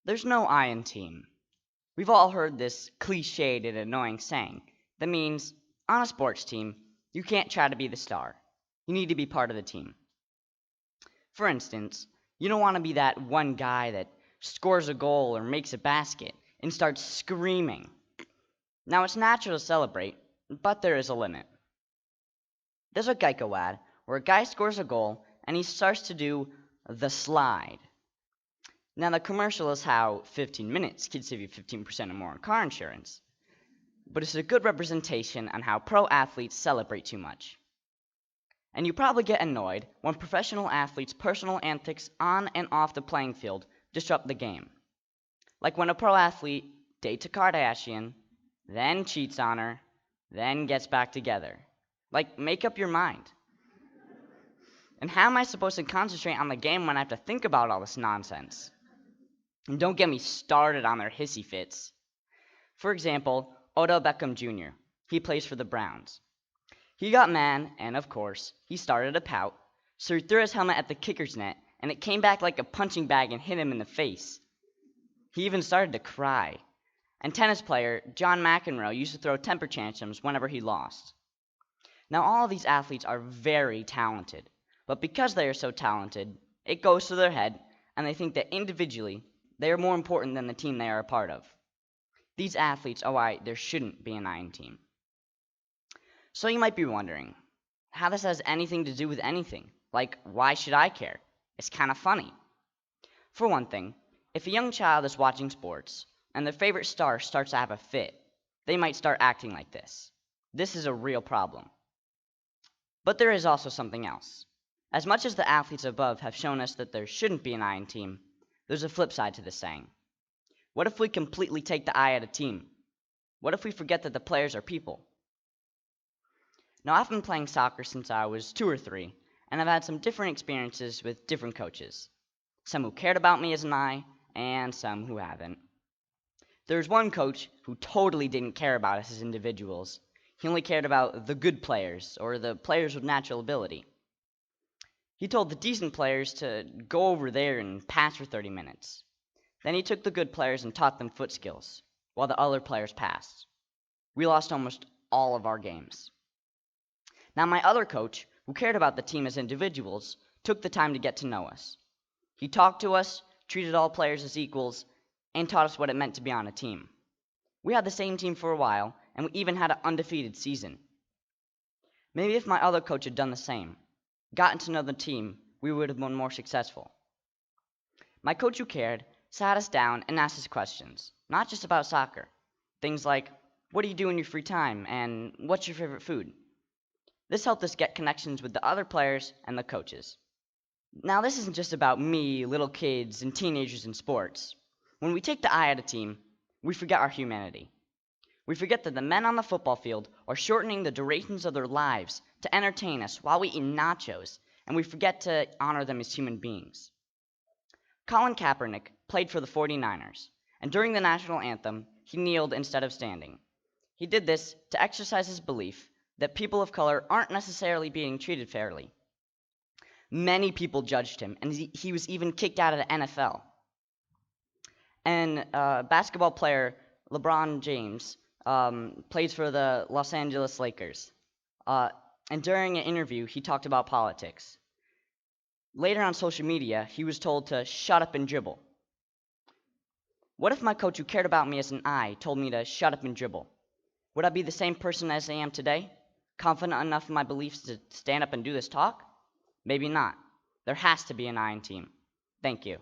There's no I in team. We've all heard this cliched and annoying saying that means on a sports team, you can't try to be the star. You need to be part of the team. For instance, you don't want to be that one guy that scores a goal or makes a basket and starts screaming. Now, it's natural to celebrate, but there is a limit. There's a Geico ad where a guy scores a goal and he starts to do the slide. Now, the commercial is how 15 minutes can save you 15% or more on car insurance, but it's a good representation on how pro athletes celebrate too much. And you probably get annoyed when professional athletes' personal antics on and off the playing field disrupt the game. Like when a pro athlete dates a Kardashian, then cheats on her, then gets back together. Like, make up your mind. And how am I supposed to concentrate on the game when I have to think about all this nonsense? And don't get me started on their hissy fits. For example, Odell Beckham Jr. He plays for the Browns. He got mad, and of course, he started to pout, so he threw his helmet at the kicker's net, and it came back like a punching bag and hit him in the face. He even started to cry. And tennis player John McEnroe used to throw temper tantrums whenever he lost. Now, all of these athletes are very talented, but because they are so talented, it goes to their head, and they think that individually, they are more important than the team they are a part of. These athletes are why there shouldn't be a 9 team. So you might be wondering how this has anything to do with anything. Like, why should I care? It's kind of funny. For one thing, if a young child is watching sports and their favorite star starts to have a fit, they might start acting like this. This is a real problem. But there is also something else. As much as the athletes above have shown us that there shouldn't be an I in team, there's a flip side to this saying. What if we completely take the I out of team? What if we forget that the players are people? Now, I've been playing soccer since I was 2 or 3, and I've had some different experiences with different coaches. Some who cared about me as an I, and some who haven't. There's one coach who totally didn't care about us as individuals. He only cared about the good players, or the players with natural ability. He told the decent players to go over there and pass for 30 minutes. Then he took the good players and taught them foot skills, while the other players passed. We lost almost all of our games. Now, my other coach, who cared about the team as individuals, took the time to get to know us. He talked to us, treated all players as equals, and taught us what it meant to be on a team. We had the same team for a while, and we even had an undefeated season. Maybe if my other coach had done the same, gotten to know the team, we would have been more successful. My coach who cared sat us down and asked us questions, not just about soccer. Things like, what do you do in your free time, and what's your favorite food? This helped us get connections with the other players and the coaches. Now, this isn't just about me, little kids, and teenagers in sports. When we take the I out of team, we forget our humanity. We forget that the men on the football field are shortening the durations of their lives to entertain us while we eat nachos, and we forget to honor them as human beings. Colin Kaepernick played for the 49ers, and during the national anthem, he kneeled instead of standing. He did this to exercise his belief that people of color aren't necessarily being treated fairly. Many people judged him, and he was even kicked out of the NFL. And basketball player LeBron James plays for the Los Angeles Lakers. And during an interview, he talked about politics. Later on social media, he was told to shut up and dribble. What if my coach who cared about me as an I told me to shut up and dribble? Would I be the same person as I am today? Confident enough in my beliefs to stand up and do this talk? Maybe not. There has to be an I in team. Thank you.